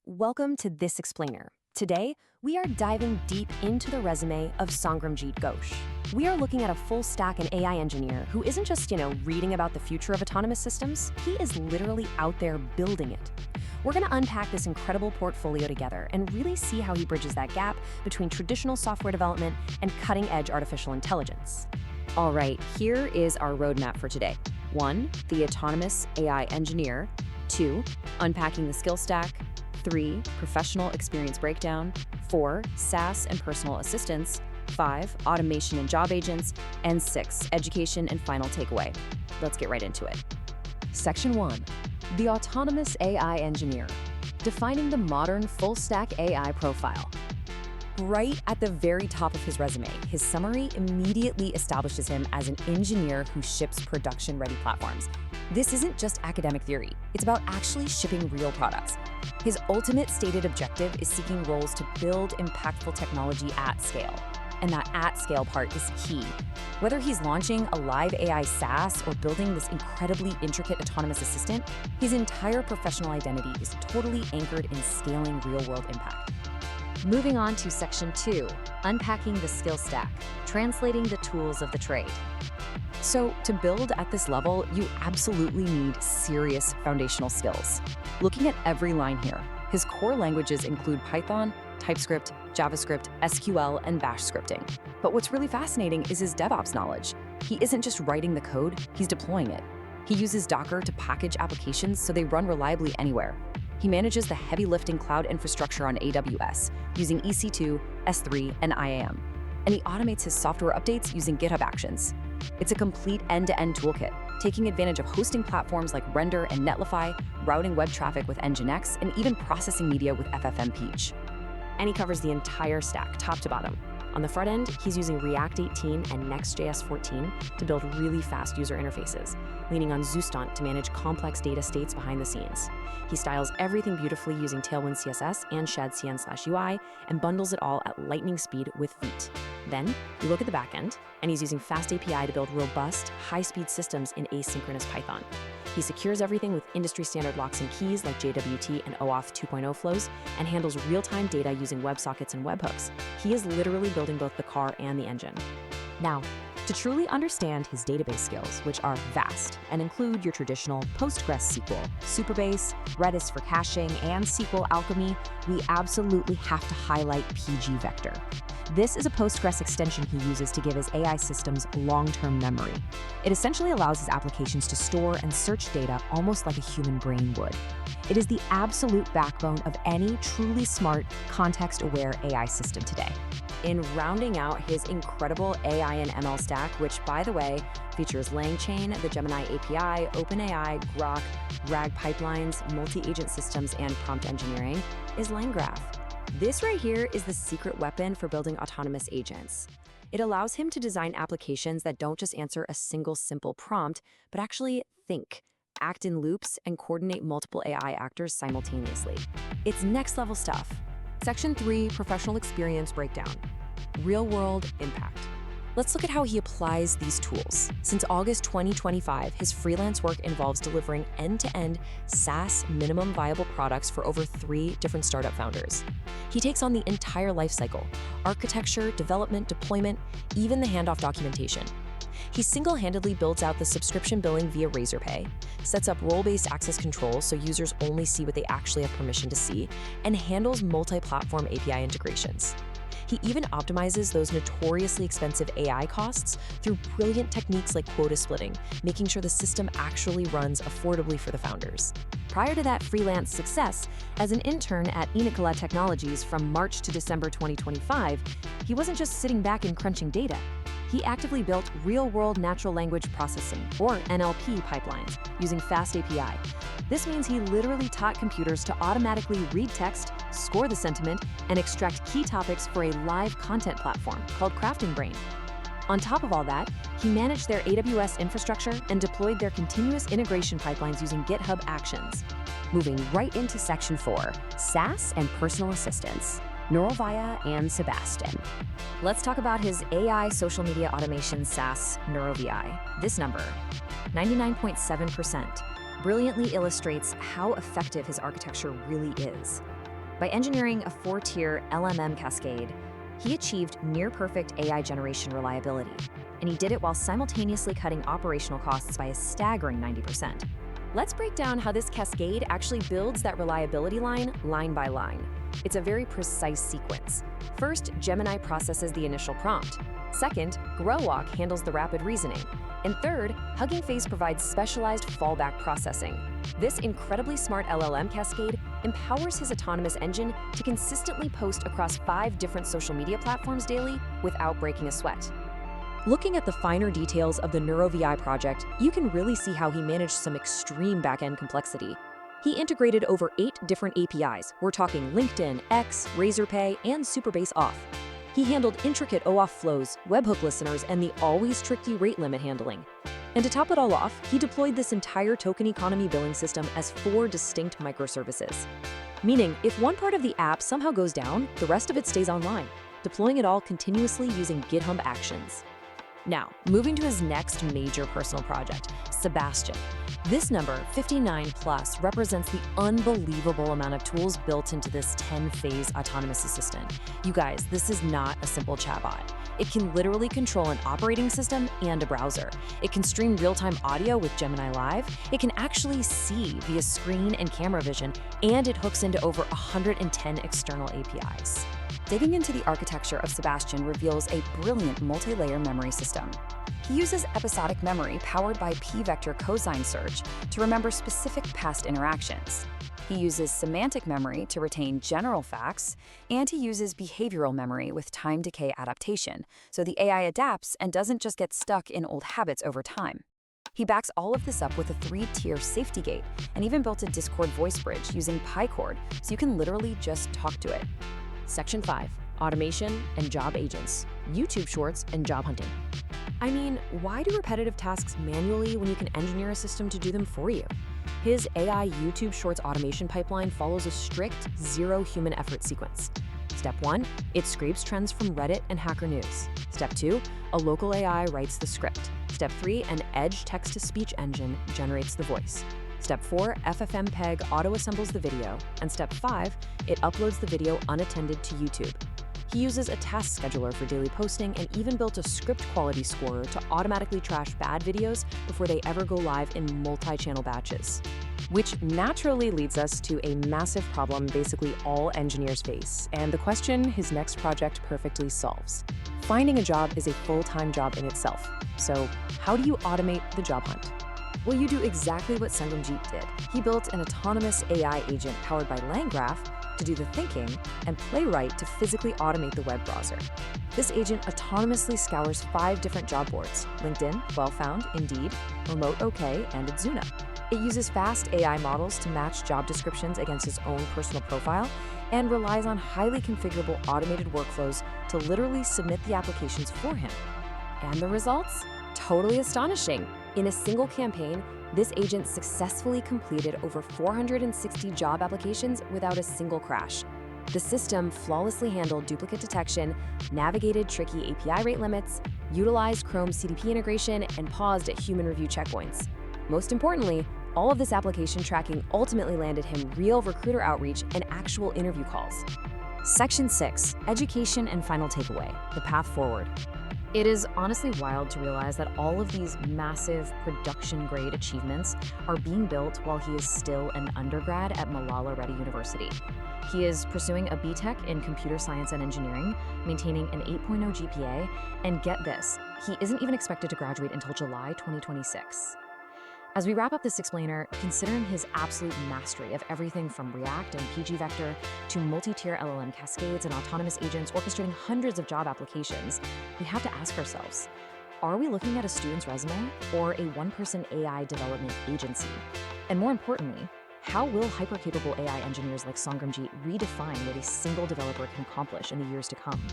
Welcome to This Explainer. Today, we are diving deep into the resume of Songramjit Gosh. We are looking at a full-stack and AI engineer who isn't just, reading about the future of autonomous systems. He is literally out there building it. We're going to unpack this incredible portfolio together and really see how he bridges that gap between traditional software development and cutting-edge artificial intelligence. All right, here is our roadmap for today. 1. The autonomous AI engineer. 2. Unpacking the skill stack. 3. Professional experience breakdown. 4. SaaS and personal assistance. 5. Automation and job agents. And 6. Education and final takeaway. Let's get right into it. Section 1. The autonomous AI engineer. Defining the modern full-stack AI profile. Right at the very top of his resume, his summary immediately establishes him as an engineer who ships production-ready platforms. This isn't just academic theory. It's about actually shipping real products. His ultimate stated objective is seeking roles to build impactful technology at scale. And that at-scale part is key. Whether he's launching a live AI SaaS or building this incredibly intricate autonomous assistant, his entire professional identity is totally anchored in scaling real-world impact. Moving on to Section 2, Unpacking the Skill Stack, Translating the Tools of the Trade. So, to build at this level, you absolutely need serious foundational skills. Looking at every line here, his core languages include Python, TypeScript, JavaScript, SQL, and Bash scripting. But what's really fascinating is his DevOps knowledge. He isn't just writing the code, he's deploying it. He uses Docker to package applications so they run reliably anywhere. He manages the heavy-lifting cloud infrastructure on AWS, using EC2, S3, and IAM. And he automates his software updates using GitHub Actions. It's a complete end-to-end toolkit, taking advantage of hosting platforms like Render and Netlify, routing web traffic with Nginx, and even processing media with FFmpeg. And he covers the entire stack, top to bottom. On the front end, he's using React 18 and Next.js 14 to build really fast user interfaces, leaning on Zoostant to manage complex data states behind the scenes. He styles everything beautifully using Tailwind CSS and ShadCN/UI and bundles it all at lightning speed with Vite. Then, you look at the back end, and he's using Fast API to build robust, high-speed systems in asynchronous Python. He secures everything with industry-standard locks and keys like JWT and OAuth 2.0 flows, and handles real-time data using WebSockets and webhooks. He is literally building both the car and the engine. Now, to truly understand his database skills, which are vast and include your traditional PostgreSQL, Supabase, Redis for caching, and SQL Alchemy, we absolutely have to highlight pgvector. This is a Postgres extension he uses to give his AI systems long-term memory. It essentially allows his applications to store and search data almost like a human brain would. It is the absolute backbone of any truly smart, context-aware AI system today. In rounding out his incredible AI and ML stack, which, by the way, features LangChain, the Gemini API, OpenAI, Grok, RAG pipelines, multi-agent systems, and prompt engineering, is LangGraph. This right here is the secret weapon for building autonomous agents. It allows him to design applications that don't just answer a single simple prompt, but actually think, act in loops, and coordinate multiple AI actors simultaneously. It's next-level stuff. Section 3, Professional Experience Breakdown. Real-world impact. Let's look at how he applies these tools. Since August 2025, his freelance work involves delivering end-to-end SaaS minimum viable products for over 3 different startup founders. He takes on the entire lifecycle: architecture, development, deployment, even the handoff documentation. He single-handedly builds out the subscription billing via Razorpay, sets up role-based access controls so users only see what they actually have permission to see, and handles multi-platform API integrations. He even optimizes those notoriously expensive AI costs through brilliant techniques like quota splitting, making sure the system actually runs affordably for the founders. Prior to that freelance success, as an intern at Inicola Technologies from March to December 2025, he wasn't just sitting back and crunching data. He actively built real-world natural language processing, or NLP, pipelines using Fast API. This means he literally taught computers to automatically read text, score the sentiment, and extract key topics for a live content platform called Crafting Brain. On top of all that, he managed their AWS infrastructure and deployed their continuous integration pipelines using GitHub Actions. Moving right into Section 4, SaaS and Personal Assistance. Neurovia and Sebastian. Let's talk about his AI social media automation SaaS, Neurovia. This number, 99.7%, brilliantly illustrates how effective his architecture really is. By engineering a 4-tier LMM cascade, he achieved near-perfect AI generation reliability, and he did it while simultaneously cutting operational costs by a staggering 90%. Let's break down how this cascade actually builds that reliability line by line. It's a very precise sequence. First, Gemini processes the initial prompt. Second, Growwalk handles the rapid reasoning. And third, Hugging Face provides specialized fallback processing. This incredibly smart LLM cascade empowers his autonomous engine to consistently post across 5 different social media platforms daily without breaking a sweat. Looking at the finer details of the NeuroVI project, you can really see how he managed some extreme back-end complexity. He integrated over 8 different APIs. We're talking LinkedIn, X, Razorpay, and Superbase Auth. He handled intricate OAuth flows, webhook listeners, and the always tricky rate limit handling. And to top it all off, he deployed this entire token economy billing system as 4 distinct microservices. Meaning, if one part of the app somehow goes down, the rest of it stays online, deploying it all continuously using GitHub Actions. Now, moving to his next major personal project, Sebastian. This number, 59+, represents the unbelievable amount of tools built into this 10-phase autonomous assistant. You guys, this is not a simple chatbot. It can literally control an operating system and a browser. It can stream real-time audio with Gemini Live. It can actually see via screen and camera vision, and it hooks into over 110 external APIs. Digging into the architecture of Sebastian reveals a brilliant multi-layer memory system. He uses episodic memory powered by p-vector cosine search to remember specific past interactions. He uses semantic memory to retain general facts, and he uses behavioral memory with time decay adaptation, so the AI adapts and doesn't just get stuck in old habits over time. He backs all of this up with a 3-tier safety gate and even built a Discord voice bridge using PyCord, so you can literally just talk to it. Section 5. Automation and job agents, YouTube Shorts and job hunting. I mean, why do repetitive tasks manually when you can engineer a system to do them for you? His AI YouTube Shorts automation pipeline follows a strict zero human effort sequence. Step 1, it scrapes trends from Reddit and Hacker News. Step 2, a local AI writes the script. Step 3, an edge text-to-speech engine generates the voice. Step 4, FFmpeg auto-assembles the video. And Step 5, it uploads the video unattended to YouTube. He uses a task scheduler for daily posting and even built a script quality scorer to automatically trash bad videos before they ever go live in multi-channel batches. Which naturally leads us to a massive problem basically all engineers face, and the question his next project perfectly solves. Finding a job is a full-time job in itself. So how do you automate the job hunt? Well, you do exactly what Songramjit did. He built an autonomous AI agent powered by LangGraph to do the thinking and Playwright to physically automate the web browser. This agent autonomously scours 5 different job boards: LinkedIn, Wellfound, Indeed, Remote OK, and Adzuna. It uses fast AI models to match job descriptions against its own personal profile and relies on highly configurable automated workflows to literally submit the applications for him. And the results? Totally astonishing. In a single campaign, this agent successfully completed over 460 job applications without a single crash. The system flawlessly handled duplicate detection, navigated tricky API rate limits, utilized Chrome CDP integration, and paused at human review checkpoints. Most importantly, all of this application tracking ultimately landed him real recruiter outreach and actual interview calls. Section 6, Education and Final Takeaway, the Path Forward. It is honestly wild to realize that all of these massive production-grade achievements are being built while he is still an undergrad at Malala Reddy University. He is pursuing a BTech in Computer Science and Engineering, maintaining an 8.0 GPA, and get this, he isn't even expected to graduate until July 2026. As we wrap up this explainer, considering his absolute mastery of everything from React and PG Vector to multi-tier LLM cascades and autonomous agents orchestrating hundreds of job applications, we have to ask ourselves, are we looking at a student's resume or a one-person AI development agency? And more importantly, how will hyper-capable AI engineers like Songramjit redefine what a single developer can accomplish in the years to come?